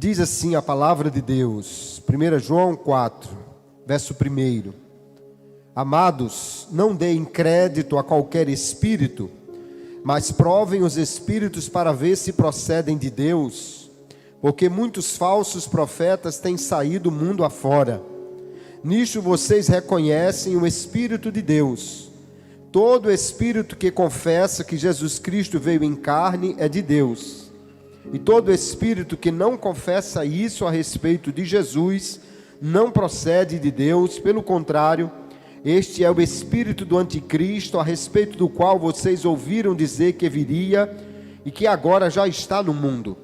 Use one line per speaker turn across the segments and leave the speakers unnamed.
Diz assim a palavra de Deus, 1 João 4, verso 1. Amados, não deem crédito a qualquer espírito, mas provem os espíritos para ver se procedem de Deus, porque muitos falsos profetas têm saído mundo afora. Nisto vocês reconhecem o Espírito de Deus. Todo espírito que confessa que Jesus Cristo veio em carne é de Deus. E todo espírito que não confessa isso a respeito de Jesus não procede de Deus, pelo contrário, este é o espírito do anticristo, a respeito do qual vocês ouviram dizer que viria e que agora já está no mundo.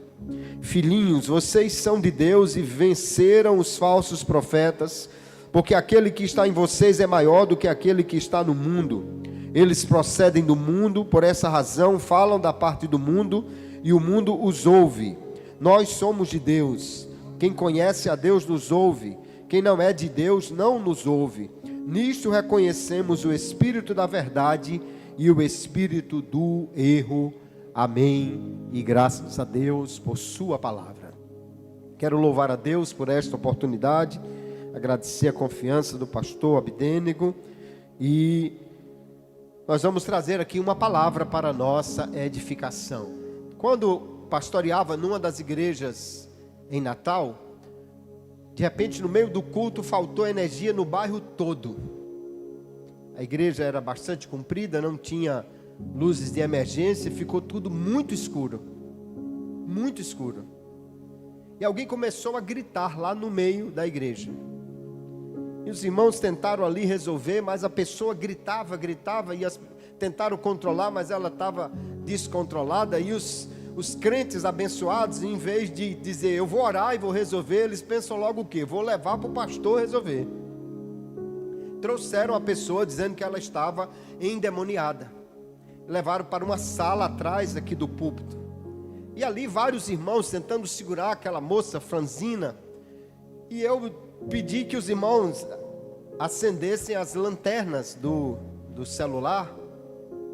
Filhinhos, vocês são de Deus e venceram os falsos profetas, porque aquele que está em vocês é maior do que aquele que está no mundo. Eles procedem do mundo, por essa razão falam da parte do mundo, e o mundo os ouve. Nós somos de Deus. Quem conhece a Deus nos ouve. Quem não é de Deus não nos ouve. Nisto reconhecemos o espírito da verdade e o espírito do erro. Amém. E graças a Deus por sua palavra. Quero louvar a Deus por esta oportunidade, agradecer a confiança do pastor Abdênego, e nós vamos trazer aqui uma palavra para a nossa edificação. Quando pastoreava numa das igrejas em Natal, de repente no meio do culto faltou energia no bairro todo. A igreja era bastante comprida, não tinha luzes de emergência, ficou tudo muito escuro. Muito escuro. E alguém começou a gritar lá no meio da igreja. E os irmãos tentaram ali resolver, mas a pessoa gritava, e tentaram controlar, mas ela estava descontrolada. E os crentes abençoados, em vez de dizer, eu vou orar e vou resolver, eles pensam logo o quê? Vou levar para o pastor resolver. Trouxeram a pessoa dizendo que ela estava endemoniada. Levaram para uma sala atrás aqui do púlpito. E ali vários irmãos tentando segurar aquela moça franzina. E eu pedi que os irmãos acendessem as lanternas do celular.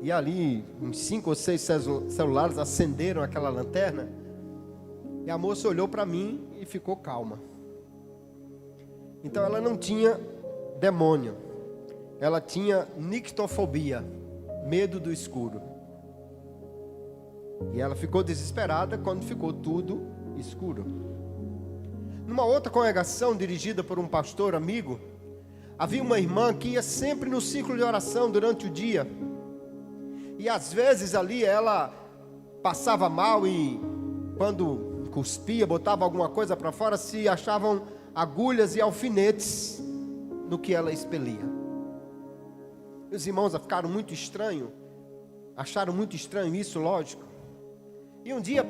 E ali, uns 5 ou 6 celulares acenderam aquela lanterna. E a moça olhou para mim e ficou calma. Então ela não tinha demônio. Ela tinha nictofobia, medo do escuro. E ela ficou desesperada quando ficou tudo escuro. Numa outra congregação dirigida por um pastor amigo, havia uma irmã que ia sempre no ciclo de oração durante o dia. E às vezes ali ela passava mal e quando cuspia, botava alguma coisa para fora, se achavam agulhas e alfinetes no que ela expelia. Os irmãos ficaram muito estranhos, acharam muito estranho isso, lógico. E um dia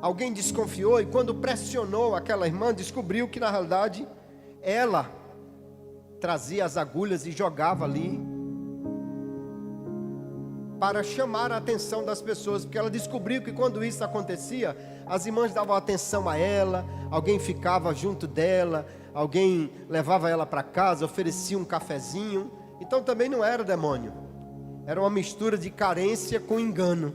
alguém desconfiou e quando pressionou aquela irmã, descobriu que na realidade ela trazia as agulhas e jogava ali para chamar a atenção das pessoas, porque ela descobriu que quando isso acontecia, as irmãs davam atenção a ela, alguém ficava junto dela, alguém levava ela para casa, oferecia um cafezinho. Então também não era demônio, era uma mistura de carência com engano.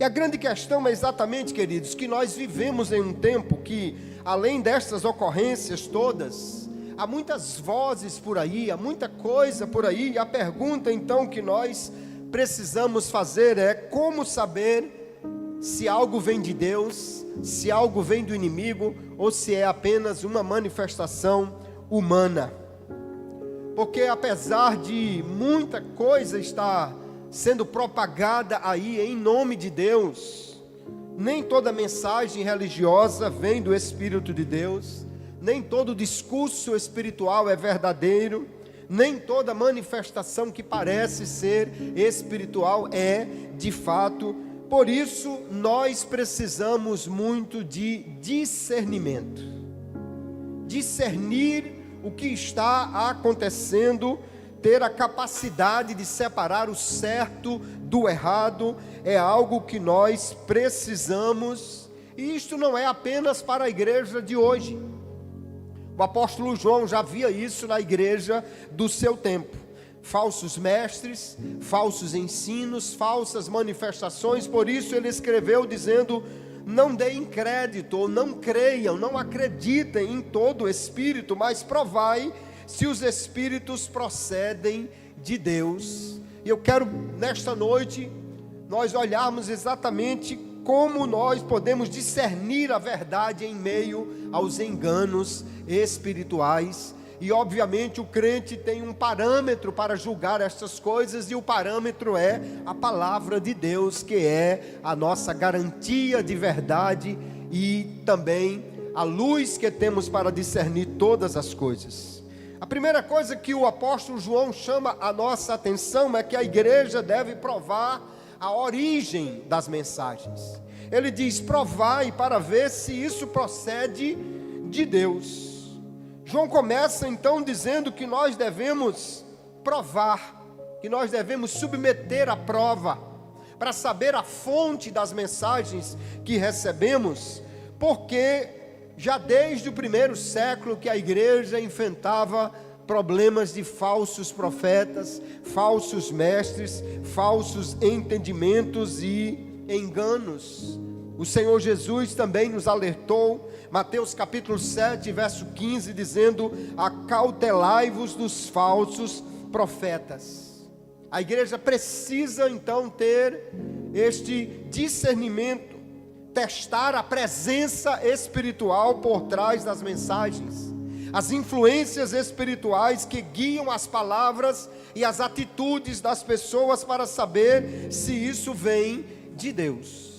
E a grande questão é exatamente, queridos, que nós vivemos em um tempo que, além destas ocorrências todas, há muitas vozes por aí, há muita coisa por aí. E a pergunta então que nós precisamos fazer é: como saber se algo vem de Deus, se algo vem do inimigo, ou se é apenas uma manifestação humana? Porque apesar de muita coisa estar sendo propagada aí em nome de Deus, nem toda mensagem religiosa vem do Espírito de Deus, nem todo discurso espiritual é verdadeiro, nem toda manifestação que parece ser espiritual é de fato. Por isso nós precisamos muito de discernimento, discernir o que está acontecendo, ter a capacidade de separar o certo do errado, é algo que nós precisamos. E isto não é apenas para a igreja de hoje. O apóstolo João já via isso na igreja do seu tempo. Falsos mestres, falsos ensinos, falsas manifestações. Por isso ele escreveu dizendo: não deem crédito, ou não creiam, não acreditem em todo o Espírito, mas provai se os Espíritos procedem de Deus. E eu quero, nesta noite, nós olharmos exatamente como nós podemos discernir a verdade em meio aos enganos espirituais. E obviamente o crente tem um parâmetro para julgar estas coisas, e o parâmetro é a palavra de Deus, que é a nossa garantia de verdade e também a luz que temos para discernir todas as coisas. A primeira coisa que o apóstolo João chama a nossa atenção é que a igreja deve provar a origem das mensagens. Ele diz: provai para ver se isso procede de Deus. João começa então dizendo que nós devemos provar, que nós devemos submeter à prova, para saber a fonte das mensagens que recebemos, porque já desde o primeiro século que a igreja enfrentava problemas de falsos profetas, falsos mestres, falsos entendimentos e enganos. O Senhor Jesus também nos alertou, Mateus capítulo 7, verso 15, dizendo: acautelai-vos dos falsos profetas. A igreja precisa então ter este discernimento, testar a presença espiritual por trás das mensagens, as influências espirituais que guiam as palavras e as atitudes das pessoas, para saber se isso vem de Deus.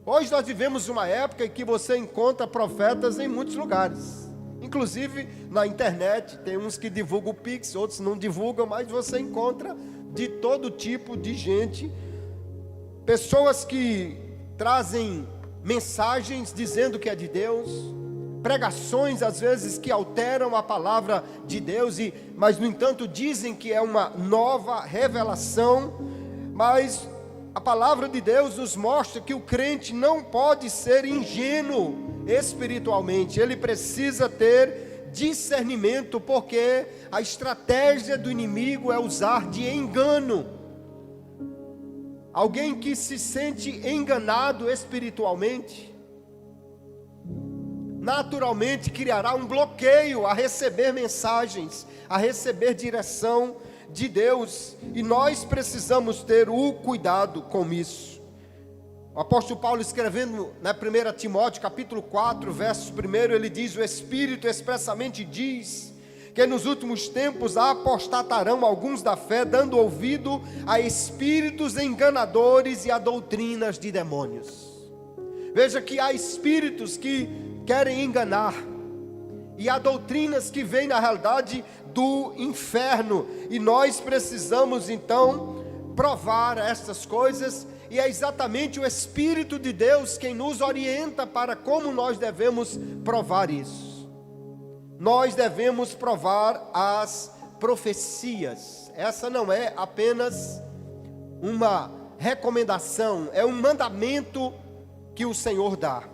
Hoje nós vivemos uma época em que você encontra profetas em muitos lugares, inclusive na internet. Tem uns que divulgam o Pix, outros não divulgam, mas você encontra de todo tipo de gente, pessoas que trazem mensagens dizendo que é de Deus, pregações às vezes que alteram a palavra de Deus, mas no entanto dizem que é uma nova revelação. Mas a palavra de Deus nos mostra que o crente não pode ser ingênuo espiritualmente, ele precisa ter discernimento, porque a estratégia do inimigo é usar de engano. Alguém que se sente enganado espiritualmente, naturalmente criará um bloqueio a receber mensagens, a receber direção de Deus, e nós precisamos ter o cuidado com isso. O apóstolo Paulo, escrevendo na 1 Timóteo capítulo 4, verso 1, ele diz: o Espírito expressamente diz que nos últimos tempos apostatarão alguns da fé, dando ouvido a espíritos enganadores e a doutrinas de demônios. Veja que há espíritos que querem enganar, e há doutrinas que vêm na realidade do inferno, e nós precisamos então provar estas coisas, e é exatamente o Espírito de Deus quem nos orienta para como nós devemos provar isso. Nós devemos provar as profecias. Essa não é apenas uma recomendação, é um mandamento que o Senhor dá.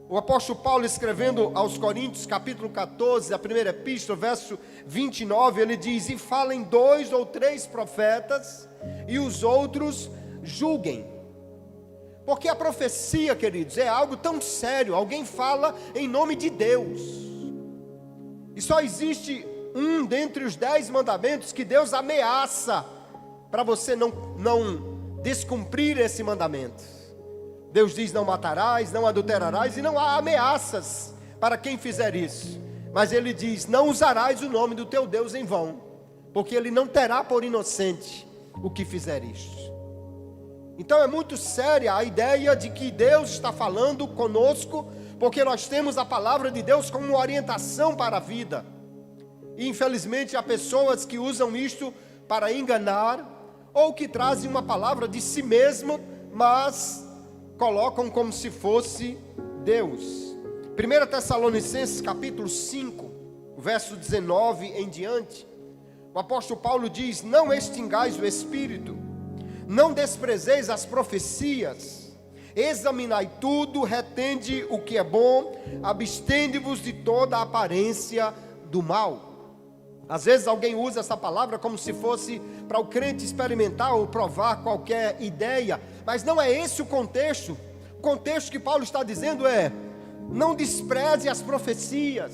O apóstolo Paulo, escrevendo aos Coríntios, capítulo 14, a primeira epístola, verso 29, ele diz: e falem 2 ou 3 profetas, e os outros julguem. Porque a profecia, queridos, é algo tão sério. Alguém fala em nome de Deus, e só existe um dentre os 10 mandamentos que Deus ameaça para você não descumprir esse mandamento. Deus diz: não matarás, não adulterarás, e não há ameaças para quem fizer isso. Mas ele diz: não usarás o nome do teu Deus em vão, porque ele não terá por inocente o que fizer isto. Então é muito séria a ideia de que Deus está falando conosco, porque nós temos a palavra de Deus como uma orientação para a vida. E infelizmente há pessoas que usam isto para enganar, ou que trazem uma palavra de si mesmo, mas colocam como se fosse Deus. 1 Tessalonicenses capítulo 5, verso 19 em diante, o apóstolo Paulo diz: não extingais o Espírito, não desprezeis as profecias, examinai tudo, retende o que é bom, abstende-vos de toda a aparência do mal. Às vezes alguém usa essa palavra como se fosse para o crente experimentar ou provar qualquer ideia, mas não é esse o contexto. contexto que Paulo está dizendo é: não despreze as profecias,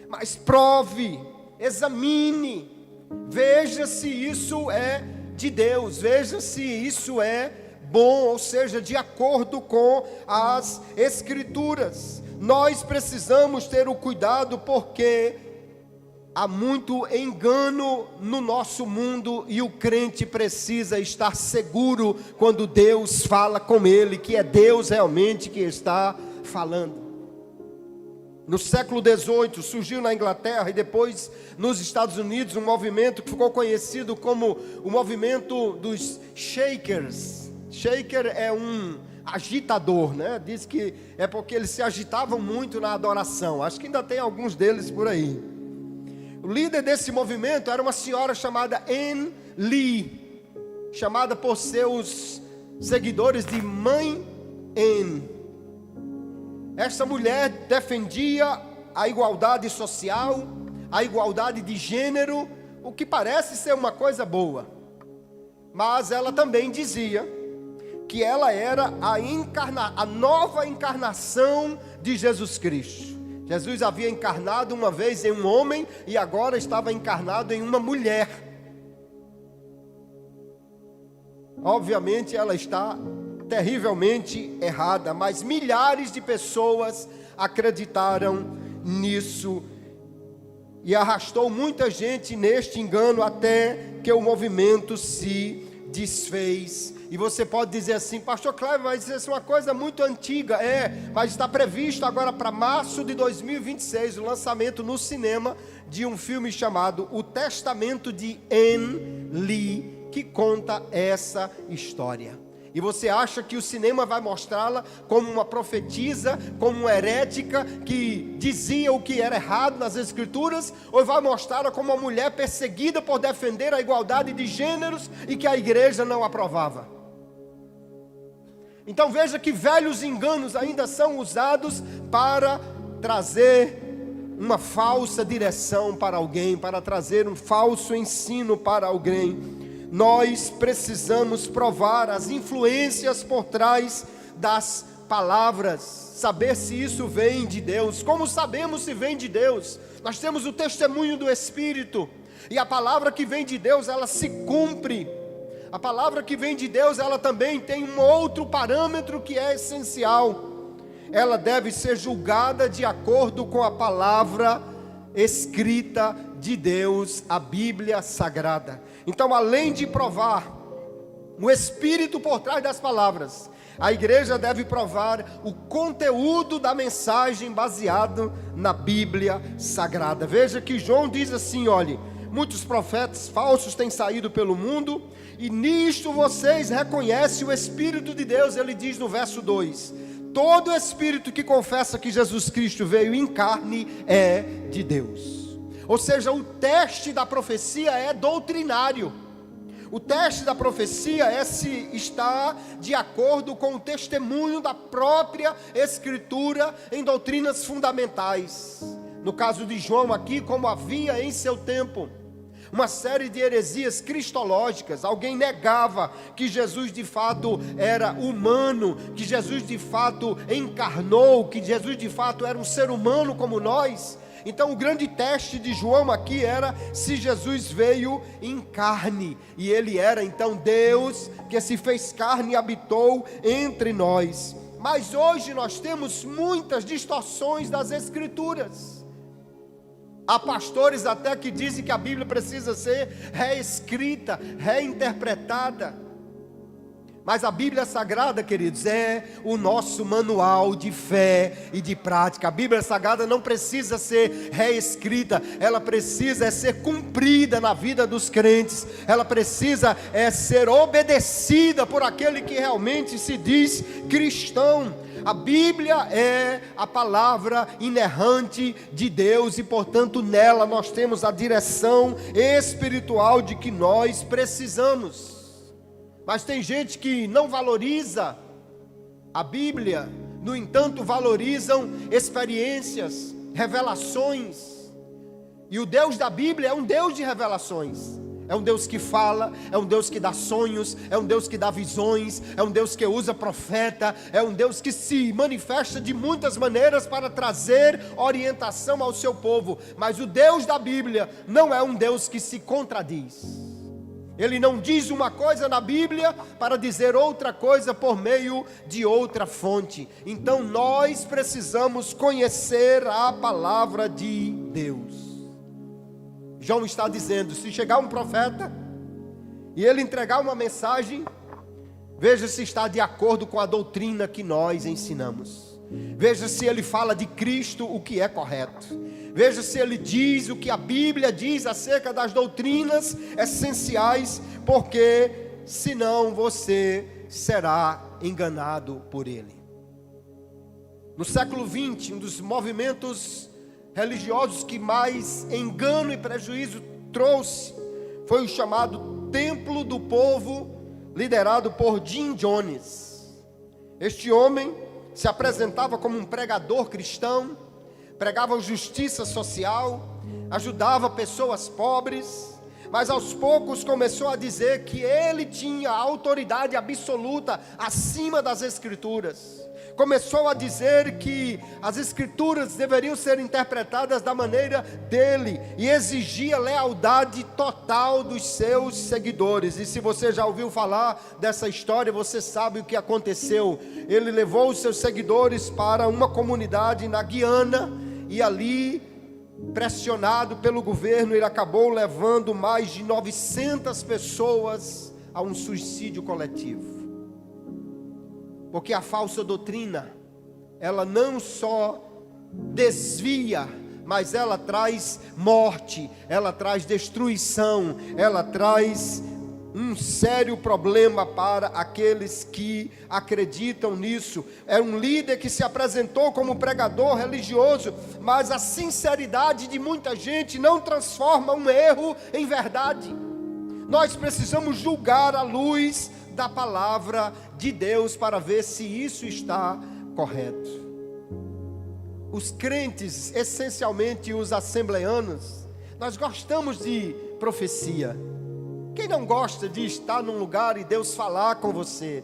mas prove, examine, veja se isso é de Deus, veja se isso é bom, ou seja, de acordo com as Escrituras. Nós precisamos ter o cuidado, porque há muito engano no nosso mundo, e o crente precisa estar seguro quando Deus fala com ele, que é Deus realmente que está falando. No século XVIII surgiu na Inglaterra e depois nos Estados Unidos um movimento que ficou conhecido como o movimento dos Shakers. Shaker é um agitador, né? Diz que é porque eles se agitavam muito na adoração. Acho que ainda tem alguns deles por aí. O líder desse movimento era uma senhora chamada Anne Lee, chamada por seus seguidores de Mãe Anne. Essa mulher defendia a igualdade social, a igualdade de gênero, o que parece ser uma coisa boa. Mas ela também dizia que ela era a nova encarnação de Jesus Cristo. Jesus havia encarnado uma vez em um homem e agora estava encarnado em uma mulher. Obviamente ela está terrivelmente errada, mas milhares de pessoas acreditaram nisso e arrastou muita gente neste engano até que o movimento se desfez. E você pode dizer assim: pastor Cleber, mas isso é uma coisa muito antiga. Mas está previsto agora para março de 2026 o lançamento no cinema de um filme chamado O Testamento de Anne Lee, que conta essa história. E você acha que o cinema vai mostrá-la como uma profetisa, como uma herética que dizia o que era errado nas Escrituras? Ou vai mostrá-la como uma mulher perseguida por defender a igualdade de gêneros e que a igreja não aprovava? Então veja que velhos enganos ainda são usados para trazer uma falsa direção para alguém, para trazer um falso ensino para alguém. Nós precisamos provar as influências por trás das palavras, saber se isso vem de Deus. Como sabemos se vem de Deus? Nós temos o testemunho do Espírito, e a palavra que vem de Deus, ela se cumpre. A palavra que vem de Deus, ela também tem um outro parâmetro que é essencial. Ela deve ser julgada de acordo com a palavra escrita de Deus, a Bíblia Sagrada. Então, além de provar o Espírito por trás das palavras, a igreja deve provar o conteúdo da mensagem baseado na Bíblia Sagrada. Veja que João diz assim: olhe, muitos profetas falsos têm saído pelo mundo, e nisto vocês reconhecem o Espírito de Deus. Ele diz no verso 2: todo espírito que confessa que Jesus Cristo veio em carne é de Deus. Ou seja, o teste da profecia é doutrinário. O teste da profecia é se está de acordo com o testemunho da própria Escritura em doutrinas fundamentais. No caso de João aqui, como havia em seu tempo uma série de heresias cristológicas. Alguém negava que Jesus de fato era humano, que Jesus de fato encarnou, que Jesus de fato era um ser humano como nós. Então o grande teste de João aqui era se Jesus veio em carne, e ele era então Deus que se fez carne e habitou entre nós. Mas hoje nós temos muitas distorções das Escrituras. Há pastores até que dizem que a Bíblia precisa ser reescrita, reinterpretada. Mas a Bíblia Sagrada, queridos, é o nosso manual de fé e de prática. A Bíblia Sagrada não precisa ser reescrita, ela precisa ser cumprida na vida dos crentes. Ela precisa ser obedecida por aquele que realmente se diz cristão. A Bíblia é a palavra inerrante de Deus, e portanto nela nós temos a direção espiritual de que nós precisamos. Mas tem gente que não valoriza a Bíblia, no entanto valorizam experiências, revelações. E o Deus da Bíblia é um Deus de revelações. É um Deus que fala, é um Deus que dá sonhos, é um Deus que dá visões, é um Deus que usa profeta, é um Deus que se manifesta de muitas maneiras para trazer orientação ao seu povo. Mas o Deus da Bíblia não é um Deus que se contradiz. Ele não diz uma coisa na Bíblia para dizer outra coisa por meio de outra fonte. Então nós precisamos conhecer a palavra de Deus. João está dizendo, se chegar um profeta e ele entregar uma mensagem, veja se está de acordo com a doutrina que nós ensinamos. Veja se ele fala de Cristo, o que é correto. Veja se ele diz o que a Bíblia diz acerca das doutrinas essenciais, porque senão você será enganado por ele. No século XX, um dos movimentos religiosos que mais engano e prejuízo trouxe foi o chamado Templo do Povo, liderado por Jim Jones. Este homem se apresentava como um pregador cristão, pregava justiça social, ajudava pessoas pobres, mas aos poucos começou a dizer que ele tinha autoridade absoluta acima das Escrituras. Começou a dizer que as Escrituras deveriam ser interpretadas da maneira dele e exigia lealdade total dos seus seguidores. E se você já ouviu falar dessa história, você sabe o que aconteceu. Ele levou os seus seguidores para uma comunidade na Guiana e ali, pressionado pelo governo, ele acabou levando mais de 900 pessoas a um suicídio coletivo. Porque a falsa doutrina, ela não só desvia, mas ela traz morte, ela traz destruição, ela traz um sério problema para aqueles que acreditam nisso. É um líder que se apresentou como pregador religioso, mas a sinceridade de muita gente não transforma um erro em verdade. Nós precisamos julgar à luz da palavra de Deus para ver se isso está correto. Os crentes, essencialmente os assembleanos, nós gostamos de profecia. Quem não gosta de estar num lugar e Deus falar com você,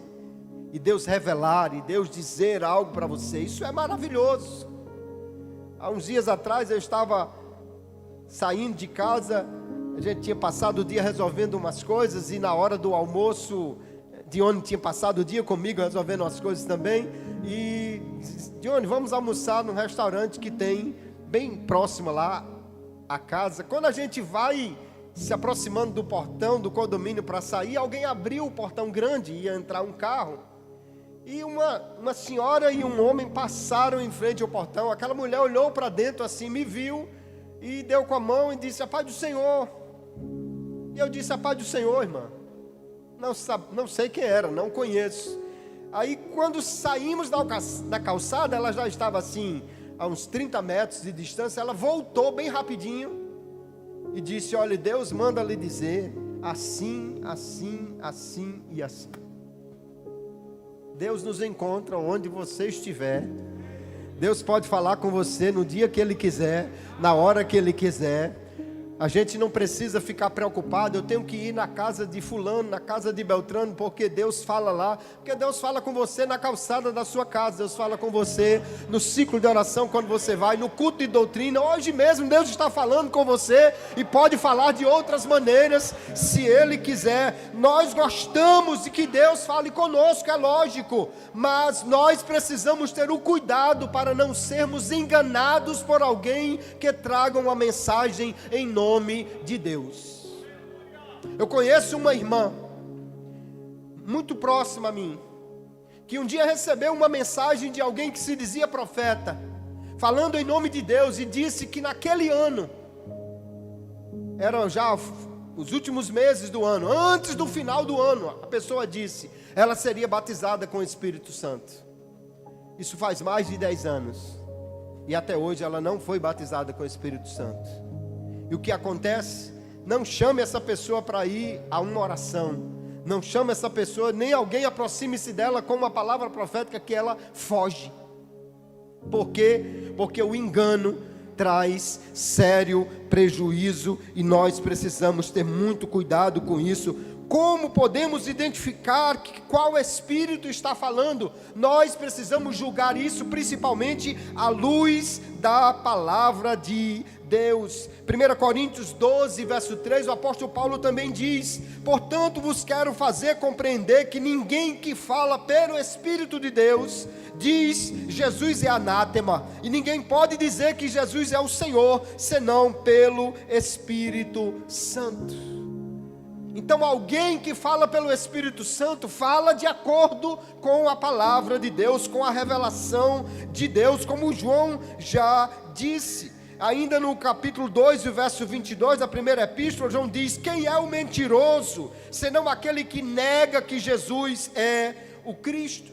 e Deus revelar, e Deus dizer algo para você? Isso é maravilhoso. Há uns dias atrás eu estava saindo de casa, a gente tinha passado o dia resolvendo umas coisas, e na hora do almoço, Dione tinha passado o dia comigo resolvendo umas coisas também, e Dione, vamos almoçar num restaurante que tem bem próximo lá a casa. Quando a gente vai se aproximando do portão do condomínio para sair, alguém abriu o portão grande, ia entrar um carro, e uma senhora e um homem passaram em frente ao portão. Aquela mulher olhou para dentro assim, me viu e deu com a mão e disse: a paz do Senhor. E eu disse: a paz do Senhor, irmã. Não sei quem era, não conheço. Aí quando saímos da calçada, ela já estava assim, a uns 30 metros de distância. Ela voltou bem rapidinho e disse: olha, Deus manda lhe dizer assim, assim, assim e assim. Deus nos encontra onde você estiver. Deus pode falar com você no dia que Ele quiser, na hora que Ele quiser. A gente não precisa ficar preocupado, eu tenho que ir na casa de fulano, na casa de Beltrano, porque Deus fala lá. Porque Deus fala com você na calçada da sua casa, Deus fala com você no ciclo de oração quando você vai, no culto de doutrina. Hoje mesmo Deus está falando com você e pode falar de outras maneiras, se Ele quiser. Nós gostamos de que Deus fale conosco, é lógico, mas nós precisamos ter o cuidado para não sermos enganados por alguém que traga uma mensagem em nome de Deus. Eu conheço uma irmã muito próxima a mim, que um dia recebeu uma mensagem de alguém que se dizia profeta, falando em nome de Deus, e disse que naquele ano, eram já os últimos meses do ano, antes do final do ano, a pessoa disse, ela seria batizada com o Espírito Santo. Isso faz mais de 10 anos, e até hoje ela não foi batizada com o Espírito Santo. E o que acontece? Não chame essa pessoa para ir a uma oração. Não chame essa pessoa, nem alguém aproxime-se dela com uma palavra profética, que ela foge. Por quê? Porque o engano traz sério prejuízo e nós precisamos ter muito cuidado com isso. Como podemos identificar qual espírito está falando? Nós precisamos julgar isso principalmente à luz da palavra de Deus. 1 Coríntios 12, verso 3, o apóstolo Paulo também diz: portanto vos quero fazer compreender que ninguém que fala pelo Espírito de Deus diz Jesus é anátema, e ninguém pode dizer que Jesus é o Senhor senão pelo Espírito Santo. Então alguém que fala pelo Espírito Santo fala de acordo com a palavra de Deus, com a revelação de Deus, como João já disse. Ainda no capítulo 2, verso 22 da primeira epístola, João diz: quem é o mentiroso, senão aquele que nega que Jesus é o Cristo?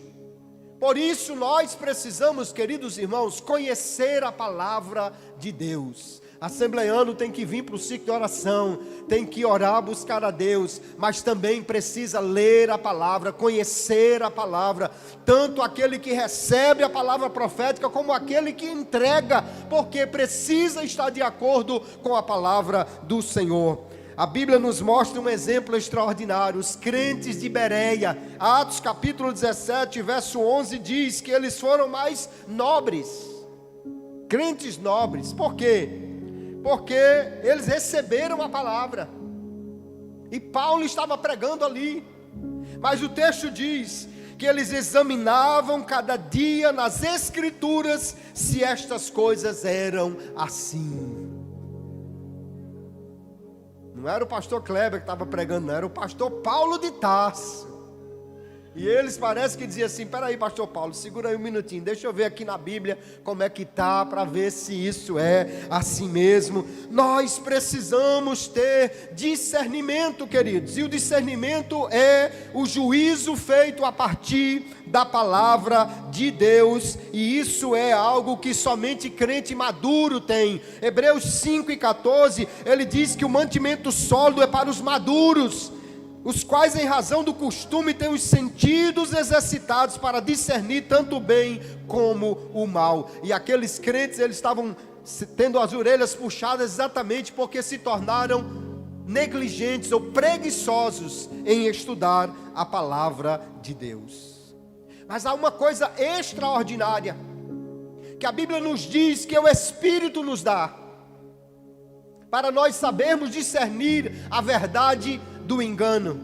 Por isso nós precisamos, queridos irmãos, conhecer a palavra de Deus. Assembleiano tem que vir para o ciclo de oração, tem que orar, buscar a Deus, mas também precisa ler a palavra, conhecer a palavra, tanto aquele que recebe a palavra profética, como aquele que entrega, porque precisa estar de acordo com a palavra do Senhor. A Bíblia nos mostra um exemplo extraordinário, os crentes de Bereia. Atos capítulo 17, verso 11 diz que eles foram mais nobres, crentes nobres. Por quê? Porque eles receberam a palavra, e Paulo estava pregando ali, mas o texto diz que eles examinavam cada dia nas Escrituras se estas coisas eram assim. Não era o pastor Kleber que estava pregando, não, era o pastor Paulo de Tarso. E eles parece que diziam assim: espera aí, pastor Paulo, segura aí um minutinho, deixa eu ver aqui na Bíblia como é que está, para ver se isso é assim mesmo. Nós precisamos ter discernimento, queridos, e o discernimento é o juízo feito a partir da palavra de Deus, e isso é algo que somente crente maduro tem. Hebreus 5:14, ele diz que o mantimento sólido é para os maduros, os quais em razão do costume têm os sentidos exercitados para discernir tanto o bem como o mal. E aqueles crentes, eles estavam tendo as orelhas puxadas exatamente porque se tornaram negligentes ou preguiçosos em estudar a palavra de Deus. Mas há uma coisa extraordinária que a Bíblia nos diz que o Espírito nos dá, para nós sabermos discernir a verdade do engano,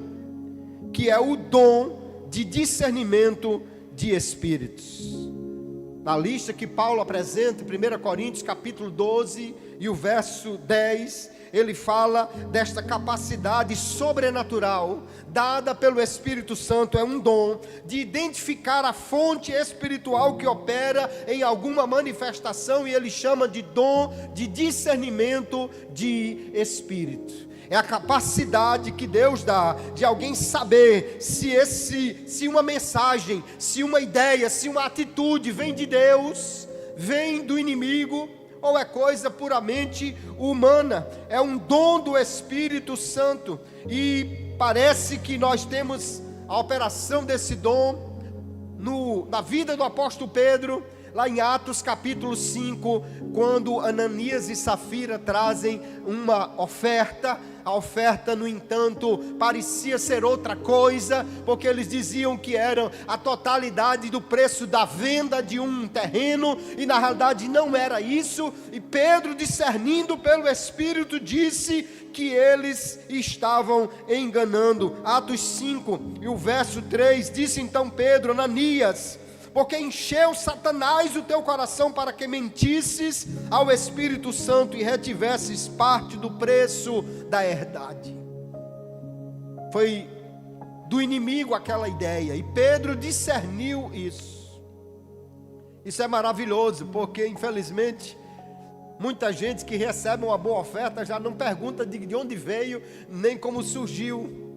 que é o dom de discernimento de espíritos. Na lista que Paulo apresenta em 1 Coríntios capítulo 12 e o verso 10, ele fala desta capacidade sobrenatural dada pelo Espírito Santo. É um dom de identificar a fonte espiritual que opera em alguma manifestação, e ele chama de dom de discernimento de espírito. É a capacidade que Deus dá de alguém saber se uma mensagem, se uma ideia, se uma atitude vem de Deus, vem do inimigo, ou é coisa puramente humana. É um dom do Espírito Santo, e parece que nós temos a operação desse dom na vida do apóstolo Pedro, lá em Atos capítulo 5, quando Ananias e Safira trazem uma oferta. A oferta, no entanto, parecia ser outra coisa, porque eles diziam que era a totalidade do preço da venda de um terreno, e na realidade não era isso. E Pedro, discernindo pelo Espírito, disse que eles estavam enganando. Atos 5 e o verso 3, disse então Pedro: Ananias, porque encheu Satanás o teu coração para que mentisses ao Espírito Santo e retivesses parte do preço da herdade. Foi do inimigo aquela ideia, e Pedro discerniu isso. Isso é maravilhoso, porque infelizmente muita gente que recebe uma boa oferta já não pergunta de onde veio, nem como surgiu.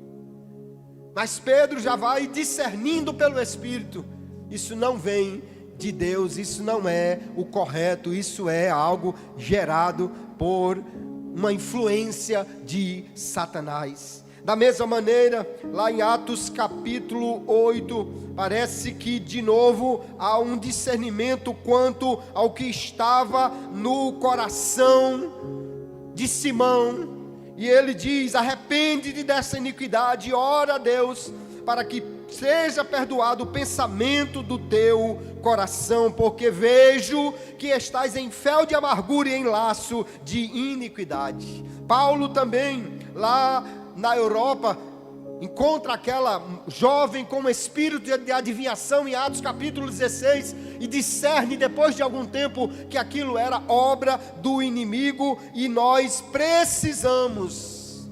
Mas Pedro já vai discernindo pelo Espírito: isso não vem de Deus, isso não é o correto, isso é algo gerado por uma influência de Satanás. Da mesma maneira, lá em Atos capítulo 8, parece que de novo há um discernimento quanto ao que estava no coração de Simão. E ele diz: arrepende-te dessa iniquidade e ora a Deus para que seja perdoado o pensamento do teu coração, porque vejo que estás em fel de amargura e em laço de iniquidade. Paulo também, lá na Europa, encontra aquela jovem com um espírito de adivinhação em Atos capítulo 16, e discerne depois de algum tempo que aquilo era obra do inimigo, e nós precisamos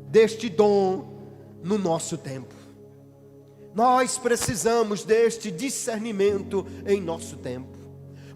deste dom no nosso tempo. Nós precisamos deste discernimento em nosso tempo.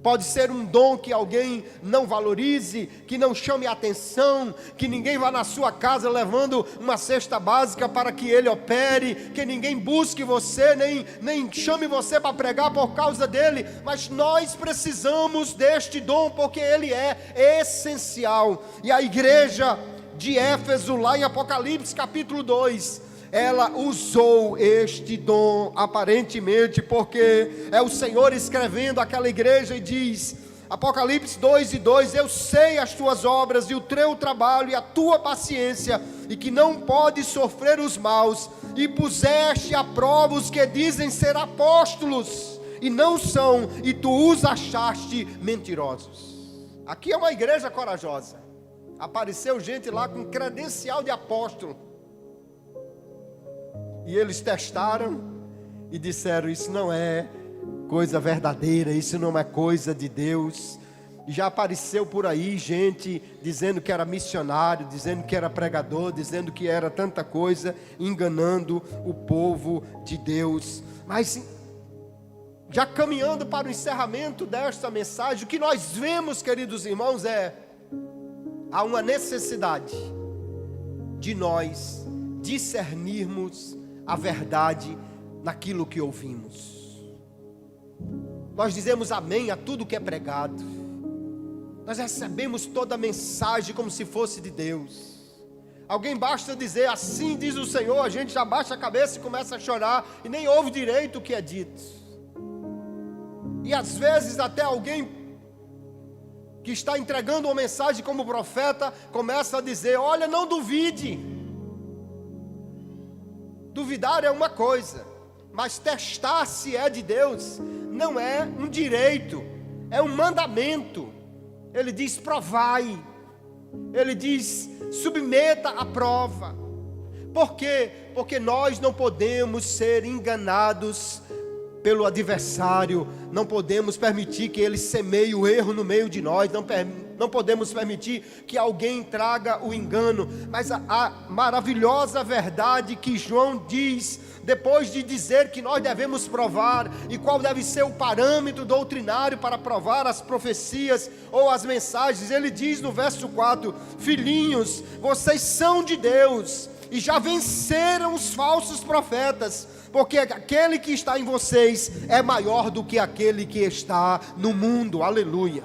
Pode ser um dom que alguém não valorize, que não chame a atenção, que ninguém vá na sua casa levando uma cesta básica para que ele opere, que ninguém busque você, nem chame você para pregar por causa dele, mas nós precisamos deste dom, porque ele é essencial. E a igreja de Éfeso, lá em Apocalipse capítulo 2, ela usou este dom aparentemente, porque é o Senhor escrevendo àquela igreja e diz, Apocalipse 2:2, eu sei as tuas obras e o teu trabalho e a tua paciência, e que não podes sofrer os maus, e puseste à prova os que dizem ser apóstolos e não são, e tu os achaste mentirosos. Aqui é uma igreja corajosa. Apareceu gente lá com credencial de apóstolo, e eles testaram e disseram: isso não é coisa verdadeira, isso não é coisa de Deus. E já apareceu por aí gente dizendo que era missionário, dizendo que era pregador, dizendo que era tanta coisa, enganando o povo de Deus. Mas já caminhando para o encerramento desta mensagem, o que nós vemos, queridos irmãos, há uma necessidade de nós discernirmos a verdade naquilo que ouvimos. Nós dizemos amém a tudo que é pregado. Nós recebemos toda a mensagem como se fosse de Deus. Alguém basta dizer assim diz o Senhor, a gente já baixa a cabeça e começa a chorar e nem ouve direito o que é dito. E às vezes até alguém que está entregando uma mensagem como profeta começa a dizer: olha, não duvide. Duvidar é uma coisa, mas testar se é de Deus não é um direito, é um mandamento. Ele diz: provai. Ele diz: submeta à prova. Por quê? Porque nós não podemos ser enganados pelo adversário, não podemos permitir que ele semeie o erro no meio de nós, não podemos permitir que alguém traga o engano. Mas a maravilhosa verdade que João diz, depois de dizer que nós devemos provar, e qual deve ser o parâmetro doutrinário para provar as profecias ou as mensagens, ele diz no verso 4: filhinhos, vocês são de Deus, e já venceram os falsos profetas, porque aquele que está em vocês é maior do que aquele que está no mundo. Aleluia.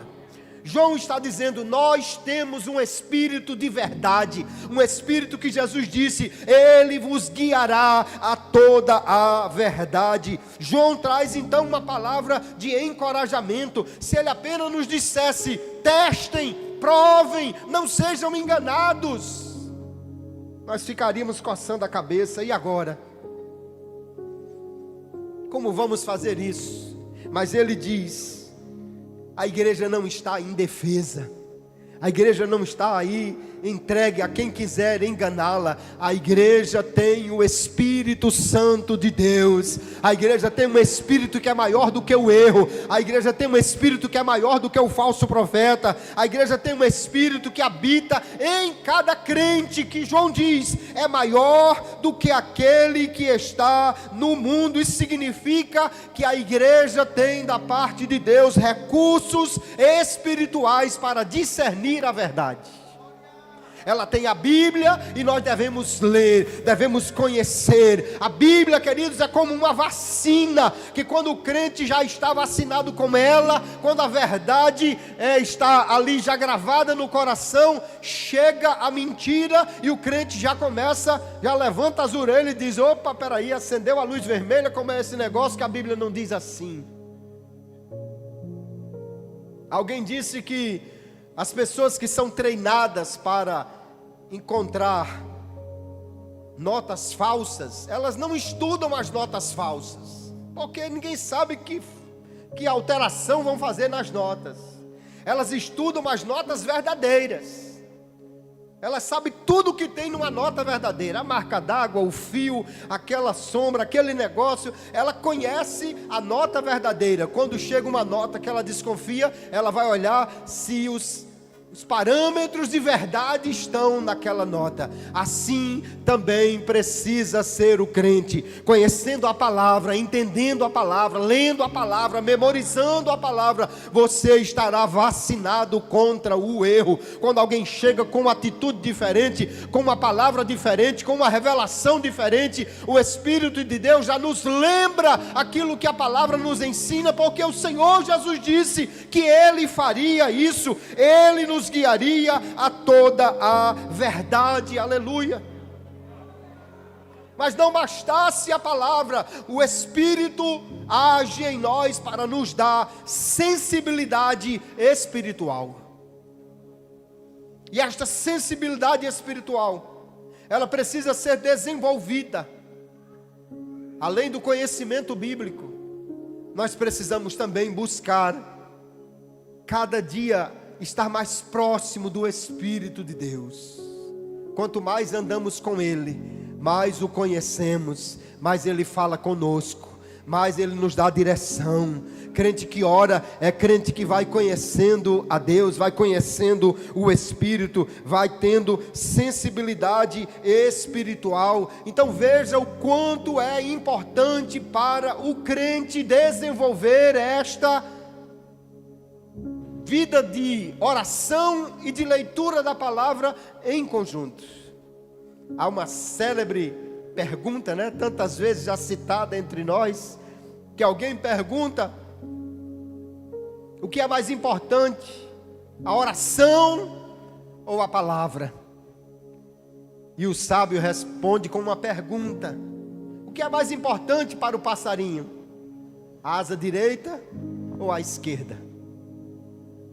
João está dizendo: nós temos um espírito de verdade, um espírito que Jesus disse: ele vos guiará a toda a verdade. João traz então uma palavra de encorajamento. Se ele apenas nos dissesse: testem, provem, não sejam enganados, nós ficaríamos coçando a cabeça. E agora? Como vamos fazer isso? Mas ele diz: a igreja não está indefesa, a igreja não está aí entregue a quem quiser enganá-la. A igreja tem o Espírito Santo de Deus, a igreja tem um Espírito que é maior do que o erro, a igreja tem um Espírito que é maior do que o falso profeta, a igreja tem um Espírito que habita em cada crente, que João diz, é maior do que aquele que está no mundo. Isso significa que a igreja tem da parte de Deus recursos espirituais para discernir a verdade. ela tem a Bíblia e nós devemos ler, devemos conhecer. A Bíblia, queridos, é como uma vacina, que quando o crente já está vacinado com ela, quando a verdade está ali já gravada no coração, chega a mentira e o crente já começa, já levanta as orelhas e diz: opa, peraí, acendeu a luz vermelha, como é esse negócio que a Bíblia não diz assim. Alguém disse que as pessoas que são treinadas para encontrar notas falsas, elas não estudam as notas falsas, porque ninguém sabe que alteração vão fazer nas notas. Elas estudam as notas verdadeiras. Ela sabe tudo que tem numa nota verdadeira, a marca d'água, o fio, aquela sombra, aquele negócio. Ela conhece a nota verdadeira. Quando chega uma nota que ela desconfia, ela vai olhar se os parâmetros de verdade estão naquela nota. Assim também precisa ser o crente, conhecendo a palavra, entendendo a palavra, lendo a palavra, memorizando a palavra. Você estará vacinado contra o erro. Quando alguém chega com uma atitude diferente, com uma palavra diferente, com uma revelação diferente, o Espírito de Deus já nos lembra aquilo que a palavra nos ensina, porque o Senhor Jesus disse que Ele faria isso, Ele nos guiaria a toda a verdade. Aleluia. Mas não bastasse a palavra, o Espírito age em nós para nos dar sensibilidade espiritual. E esta sensibilidade espiritual, ela precisa ser desenvolvida. Além do conhecimento bíblico, nós precisamos também buscar cada dia estar mais próximo do Espírito de Deus. Quanto mais andamos com Ele, mais o conhecemos, mais Ele fala conosco, mais Ele nos dá direção. Crente que ora é crente que vai conhecendo a Deus, vai conhecendo o Espírito, vai tendo sensibilidade espiritual. Então veja o quanto é importante para o crente desenvolver esta vida de oração e de leitura da palavra em conjunto. Há uma célebre pergunta, tantas vezes já citada entre nós, que alguém pergunta: o que é mais importante, a oração ou a palavra? E o sábio responde com uma pergunta: o que é mais importante para o passarinho, a asa direita ou a esquerda?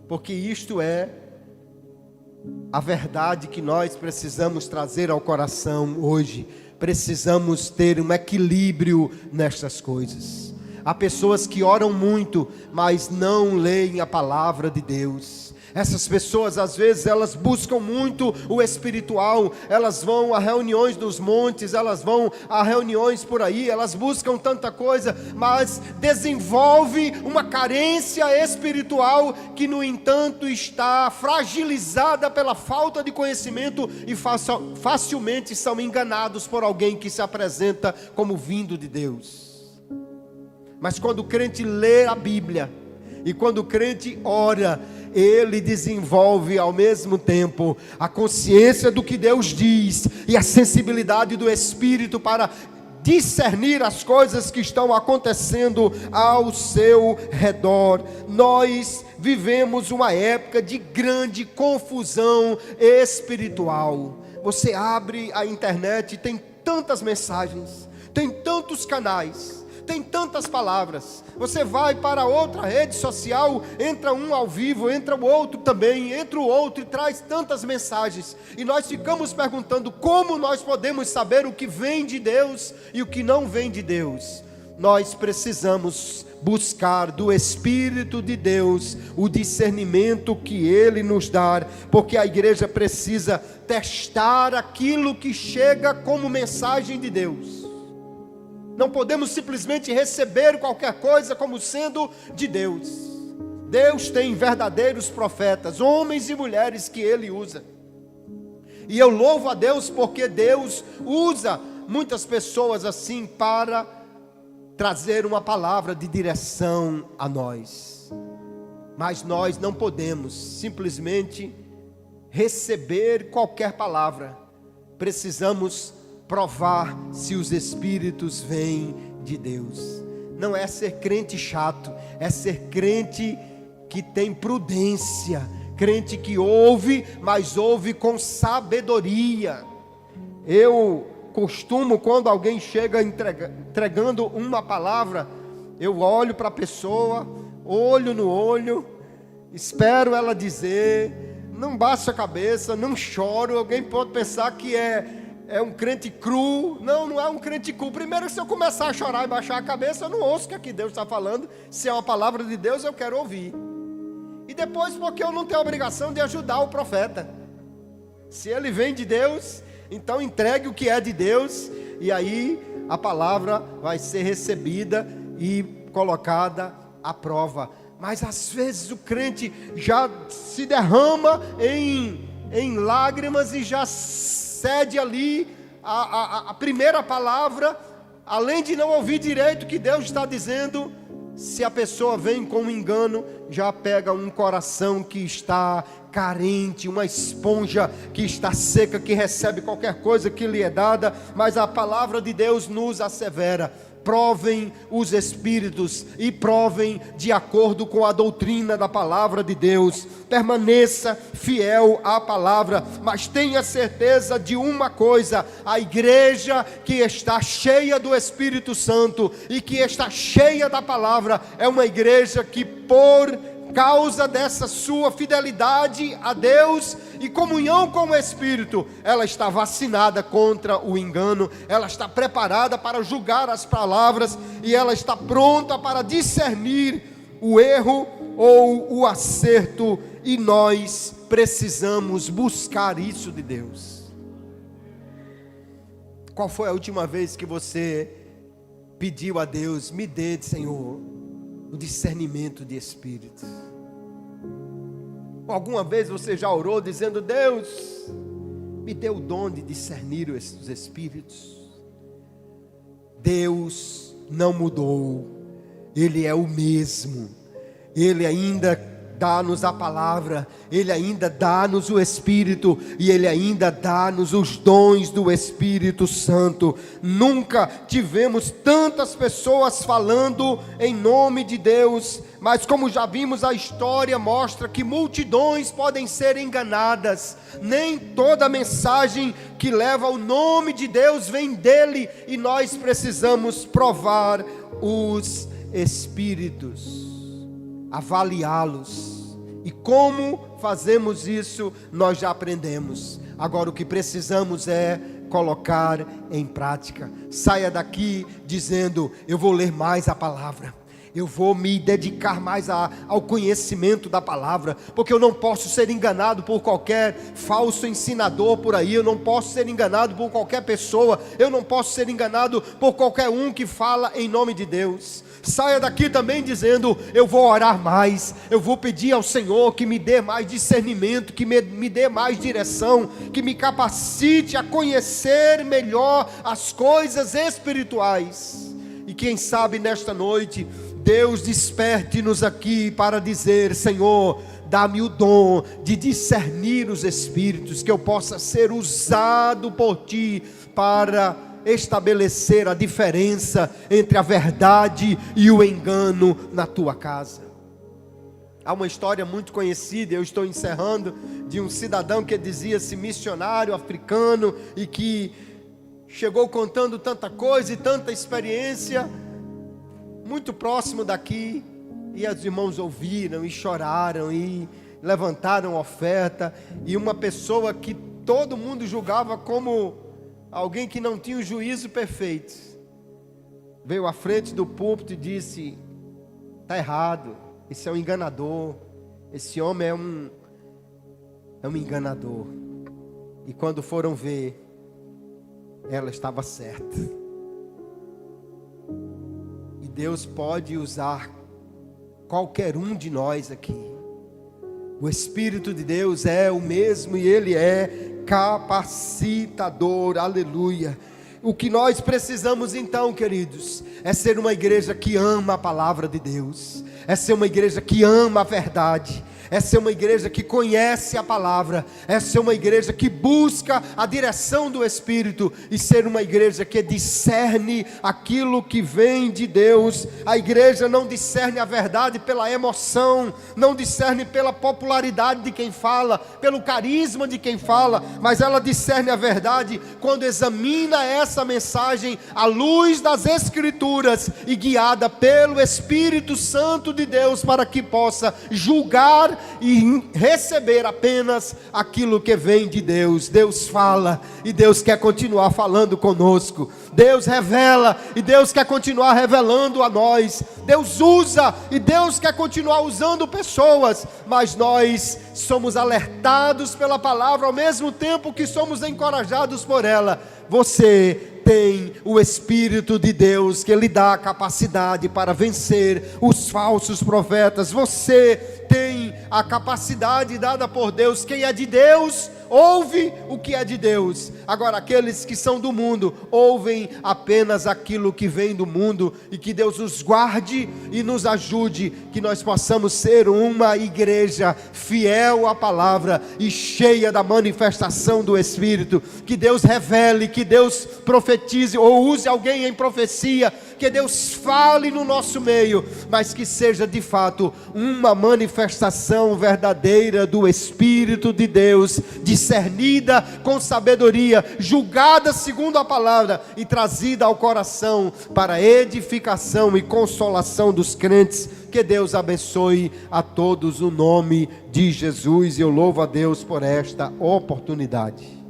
Porque isto é a verdade que nós precisamos trazer ao coração hoje. Precisamos ter um equilíbrio nestas coisas. Há pessoas que oram muito, mas não leem a palavra de Deus. Essas pessoas, às vezes, elas buscam muito o espiritual, elas vão a reuniões dos montes, elas vão a reuniões por aí, elas buscam tanta coisa, mas desenvolve uma carência espiritual que, no entanto, está fragilizada pela falta de conhecimento e facilmente são enganados por alguém que se apresenta como vindo de Deus. Mas quando o crente lê a Bíblia e quando o crente ora, ele desenvolve ao mesmo tempo a consciência do que Deus diz e a sensibilidade do Espírito para discernir as coisas que estão acontecendo ao seu redor. Nós vivemos uma época de grande confusão espiritual. Você abre a internet, tem tantas mensagens, tem tantos canais, tem tantas palavras. Você vai para outra rede social, entra um ao vivo, entra o outro também, entra o outro e traz tantas mensagens. E nós ficamos perguntando como nós podemos saber o que vem de Deus e o que não vem de Deus. Nós precisamos buscar do Espírito de Deus o discernimento que Ele nos dá, porque a igreja precisa testar aquilo que chega como mensagem de Deus. Não podemos simplesmente receber qualquer coisa como sendo de Deus. Deus tem verdadeiros profetas, homens e mulheres que Ele usa. E eu louvo a Deus porque Deus usa muitas pessoas assim para trazer uma palavra de direção a nós. Mas nós não podemos simplesmente receber qualquer palavra, precisamos provar se os Espíritos vêm de Deus. Não é ser crente chato, é ser crente que tem prudência, crente que ouve, mas ouve com sabedoria. Eu costumo, quando alguém chega entregando uma palavra, eu olho para a pessoa, olho no olho, espero ela dizer, não baixo a cabeça, não choro. Alguém pode pensar que é um crente cru. Não é um crente cru. Primeiro, se eu começar a chorar e baixar a cabeça, eu não ouço o que aqui Deus está falando. Se é uma palavra de Deus, eu quero ouvir. E depois, porque eu não tenho a obrigação de ajudar o profeta. Se ele vem de Deus, então entregue o que é de Deus, e aí a palavra vai ser recebida e colocada à prova. Mas às vezes o crente já se derrama em lágrimas e já cede ali a primeira palavra, além de não ouvir direito o que Deus está dizendo. Se a pessoa vem com um engano, já pega um coração que está carente, uma esponja que está seca, que recebe qualquer coisa que lhe é dada. Mas a palavra de Deus nos assevera: provem os Espíritos e provem de acordo com a doutrina da palavra de Deus. Permaneça fiel à palavra, mas tenha certeza de uma coisa: a igreja que está cheia do Espírito Santo e que está cheia da palavra é uma igreja que, por causa dessa sua fidelidade a Deus e comunhão com o Espírito, ela está vacinada contra o engano, ela está preparada para julgar as palavras, e ela está pronta para discernir o erro ou o acerto, e nós precisamos buscar isso de Deus. Qual foi a última vez que você pediu a Deus: me dê, Senhor, o discernimento de espíritos? Alguma vez você já orou dizendo: Deus, me dê o dom de discernir os espíritos? Deus não mudou, Ele é o mesmo. Ele ainda dá-nos a palavra, Ele ainda dá-nos o Espírito, e Ele ainda dá-nos os dons do Espírito Santo. Nunca tivemos tantas pessoas falando em nome de Deus, mas como já vimos, a história mostra que multidões podem ser enganadas. Nem toda mensagem que leva o nome de Deus vem dele, e nós precisamos provar os Espíritos, avaliá-los. E como fazemos isso, nós já aprendemos. Agora o que precisamos é colocar em prática. Saia daqui dizendo: eu vou ler mais a palavra, eu vou me dedicar mais ao conhecimento da palavra, porque eu não posso ser enganado por qualquer falso ensinador por aí, eu não posso ser enganado por qualquer pessoa, eu não posso ser enganado por qualquer um que fala em nome de Deus. Saia daqui também dizendo: eu vou orar mais, eu vou pedir ao Senhor que me dê mais discernimento, que me dê mais direção, que me capacite a conhecer melhor as coisas espirituais. E quem sabe nesta noite Deus desperte-nos aqui para dizer: Senhor, dá-me o dom de discernir os espíritos, que eu possa ser usado por Ti para estabelecer a diferença entre a verdade e o engano na tua casa. Há uma história muito conhecida, eu estou encerrando, de um cidadão que dizia-se missionário africano e que chegou contando tanta coisa e tanta experiência muito próximo daqui, e os irmãos ouviram e choraram e levantaram oferta, e uma pessoa que todo mundo julgava como alguém que não tinha o juízo perfeito, veio à frente do púlpito e disse: está errado, esse é um enganador, esse homem é um enganador. E quando foram ver, ela estava certa. E Deus pode usar qualquer um de nós aqui. O Espírito de Deus é o mesmo, e Ele é capacitador, aleluia. O que nós precisamos então, queridos, é ser uma igreja que ama a palavra de Deus, é ser uma igreja que ama a verdade, Essa é uma igreja que conhece a palavra. Essa é uma igreja que busca a direção do Espírito, e ser uma igreja que discerne aquilo que vem de Deus. A igreja não discerne a verdade pela emoção, não discerne pela popularidade de quem fala, pelo carisma de quem fala, mas ela discerne a verdade quando examina essa mensagem à luz das Escrituras e guiada pelo Espírito Santo de Deus, para que possa julgar e receber apenas aquilo que vem de Deus. Deus fala e Deus quer continuar falando conosco. Deus revela e Deus quer continuar revelando a nós. Deus usa e Deus quer continuar usando pessoas, mas nós somos alertados pela palavra ao mesmo tempo que somos encorajados por ela. Você tem o Espírito de Deus que lhe dá a capacidade para vencer os falsos profetas. Você tem a capacidade dada por Deus. Quem é de Deus ouve o que é de Deus. Agora, aqueles que são do mundo ouvem apenas aquilo que vem do mundo. E que Deus nos guarde e nos ajude, que nós possamos ser uma igreja fiel à palavra e cheia da manifestação do Espírito. Que Deus revele, que Deus profetize ou use alguém em profecia, que Deus fale no nosso meio, mas que seja de fato uma manifestação verdadeira do Espírito de Deus, discernida com sabedoria, julgada segundo a palavra e trazida ao coração para edificação e consolação dos crentes. Que Deus abençoe a todos no nome de Jesus, e eu louvo a Deus por esta oportunidade.